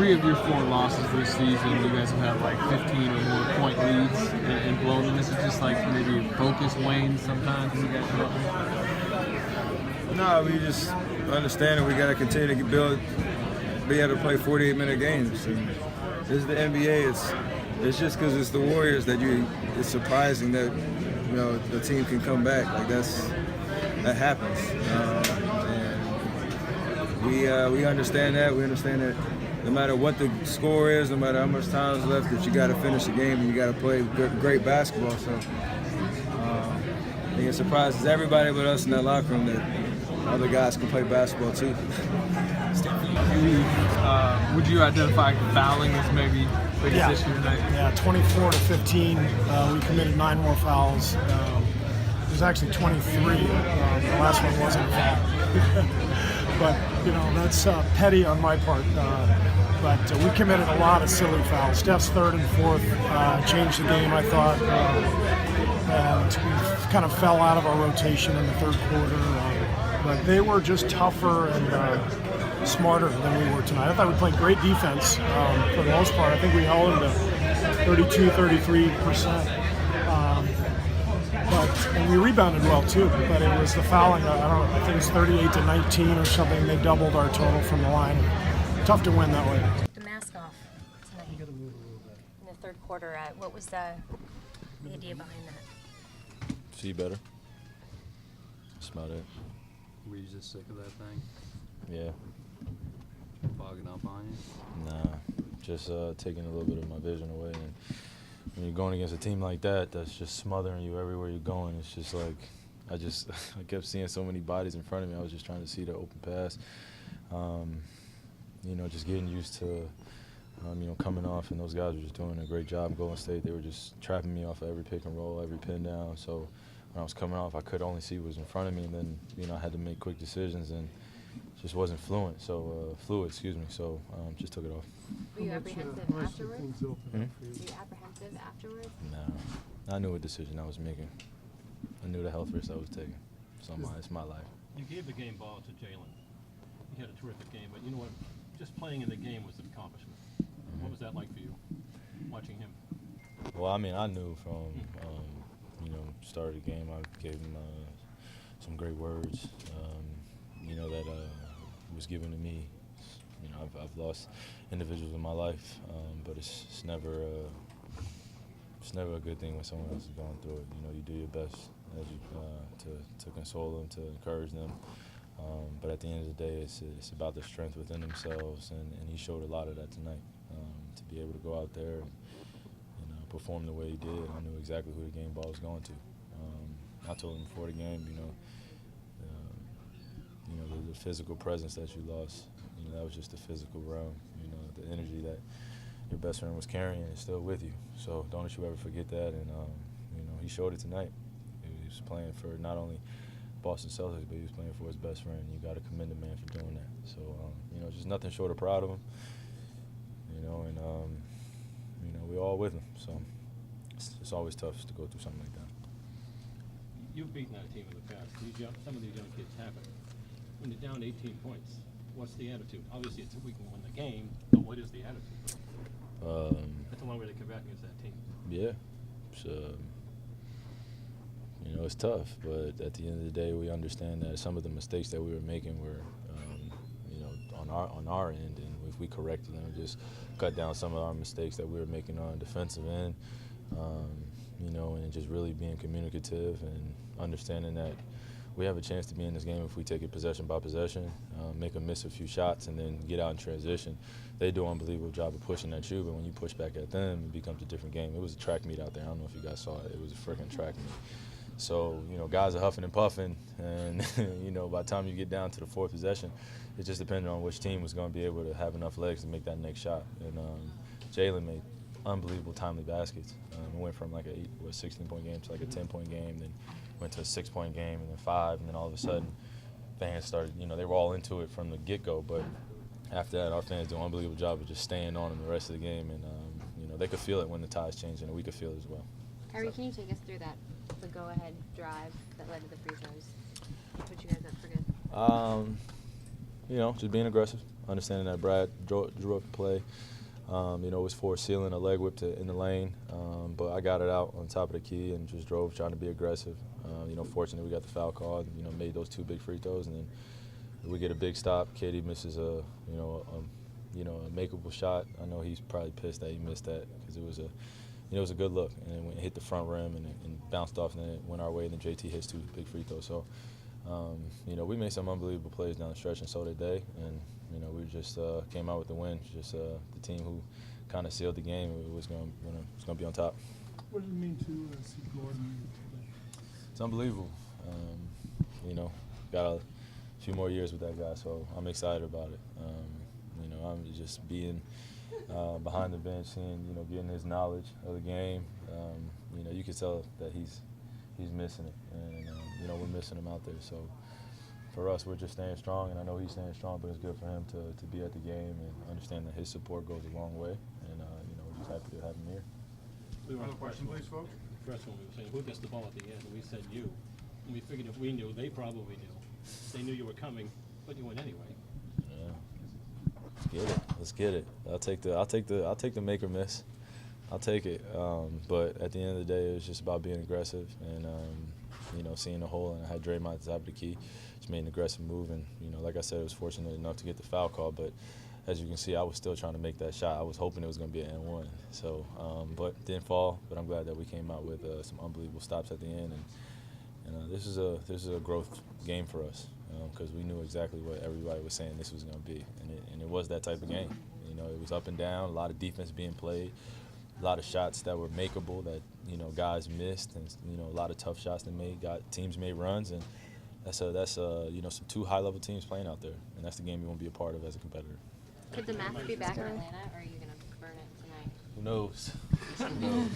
3 of your 4 losses this season, you guys have had like 15 or more point leads and blown them. Is it just like maybe focus wanes sometimes when you guys are up? No, we just understand that we got to continue to build, be able to play 48-minute games. And this is the NBA. It's just because it's the Warriors that it's surprising that the team can come back. Like that happens. And we understand that. We understand that no matter what the score is, no matter how much time is left, that you got to finish the game and you got to play great basketball. So I think it surprises everybody but us in that locker room that other guys can play basketball too. Would you identify fouling as maybe biggest issue tonight? Yeah, 24 to 15. We committed 9 more fouls. It was actually 23. The last one wasn't a foul. But, that's petty on my part. But we committed a lot of silly fouls. Steph's 3rd and 4th changed the game, I thought. And we kind of fell out of our rotation in the 3rd quarter. But they were just tougher and smarter than we were tonight. I thought we played great defense for the most part. I think we held them to 33%. And we rebounded well too, but it was the fouling. I think it was 38 to 19 or something. They doubled our total from the line. Tough to win that way. The mask off tonight. You got to move a little bit. In the 3rd quarter, what was the idea behind that? See better. That's about it. Were you just sick of that thing? Yeah. Fogging up on you? Nah, just taking a little bit of my vision away. And when you're going against a team like that, that's just smothering you everywhere you're going. It's just like, I kept seeing so many bodies in front of me. I was just trying to see the open pass. Just getting used to, coming off, and those guys were just doing a great job in Golden State. They were just trapping me off of every pick and roll, every pin down. So when I was coming off, I could only see what was in front of me, and then, I had to make quick decisions, and it just wasn't fluid. So just took it off. Were you apprehensive afterwards? Were you apprehensive afterwards? No, I knew what decision I was making. I knew the health risk I was taking. So it's my life. You gave the game ball to Jalen. He had a terrific game, but you know what? Just playing in the game was an accomplishment. Mm-hmm. What was that like for you, watching him? Well, I knew from start of the game. I gave him some great words. That was given to me. I've lost individuals in my life, but it's never a good thing when someone else is going through it. You do your best as to console them, to encourage them. But at the end of the day, it's about the strength within themselves, and he showed a lot of that tonight. To be able to go out there and perform the way he did, I knew exactly who the game ball was going to. I told him before the game, the physical presence that you lost, that was just the physical realm. The energy that your best friend was carrying is still with you. So don't you ever forget that. And he showed it tonight. He was playing for not only Boston Celtics, but he was playing for his best friend. You got to commend the man for doing that. So just nothing short of proud of him. We're all with him. So it's always tough to go through something like that. You've beaten that team in the past. Some of these young kids haven't. When you're down 18 points, what's the attitude? Obviously, we can win the game, but what is the attitude? That's a long way to come back against that team. Yeah. It's tough, but at the end of the day, we understand that some of the mistakes that we were making were, on our end, and if we corrected them, just cut down some of our mistakes that we were making on the defensive end, and just really being communicative and understanding that we have a chance to be in this game if we take it possession by possession, make them miss a few shots, and then get out in transition. They do an unbelievable job of pushing at you, but when you push back at them, it becomes a different game. It was a track meet out there. I don't know if you guys saw it. It was a freaking track meet. So, guys are huffing and puffing, and, by the time you get down to the 4th possession, it just depended on which team was going to be able to have enough legs to make that next shot. And Jalen made unbelievable timely baskets. It went from like a 16-point game to like a 10-point game, then went to a 6-point game, and then 5, and then all of a sudden fans started, they were all into it from the get-go. But after that, our fans did an unbelievable job of just staying on them the rest of the game, and, they could feel it when the tides changed, and we could feel it as well. Kyrie, can you take us through the go-ahead drive that led to the free throws? Put you guys up for good. Just being aggressive. understanding that Brad drew up the play. You know, it was for sealing a leg whip in the lane, but I got it out on top of the key and just drove, trying to be aggressive. You know, fortunately we got the foul call, you know, made those 2 big free throws, and then we get a big stop. Katie misses a makeable shot. I know he's probably pissed that he missed that because it was a good look, and it hit the front rim and bounced off, and then it went our way, and then JT hits 2 big free throws. So, you know, we made some unbelievable plays down the stretch, and so did they. And you know, we just came out with the win. Just the team who kind of sealed the game. It was going to be on top. What did it mean to see Gordon play? It's unbelievable. You know, got a few more years with that guy, so I'm excited about it. You know, I'm just being behind the bench, seeing, you know, getting his knowledge of the game. You know, you can tell that he's missing it, and you know, we're missing him out there. So for us, we're just staying strong, and I know he's staying strong, but it's good for him to be at the game and understand that his support goes a long way. And you know, we're just happy to have him here. We were on the question, please, folks. First one, we were saying, who gets the ball at the end? And we said you. And we figured if we knew, they probably knew. They knew you were coming, but you went anyway. Yeah. Let's get it. I'll take the make or miss. I'll take it. But at the end of the day, it was just about being aggressive and you know, seeing the hole, and I had Draymond at the top of the key. Just made an aggressive move, and you know, like I said, I was fortunate enough to get the foul call, but as you can see, I was still trying to make that shot. I was hoping it was going to be an and-one. So, but didn't fall. But I'm glad that we came out with some unbelievable stops at the end, and this is a growth game for us because we knew exactly what everybody was saying this was going to be, and it was that type of game. You know, it was up and down, a lot of defense being played, a lot of shots that were makeable that, you know, guys missed, and you know, a lot of tough shots that teams made runs, and that's you know, some 2 high-level teams playing out there, and that's the game you want to be a part of as a competitor. Could the mask be back in Atlanta, or are you going to burn it tonight? Who knows? Who knows?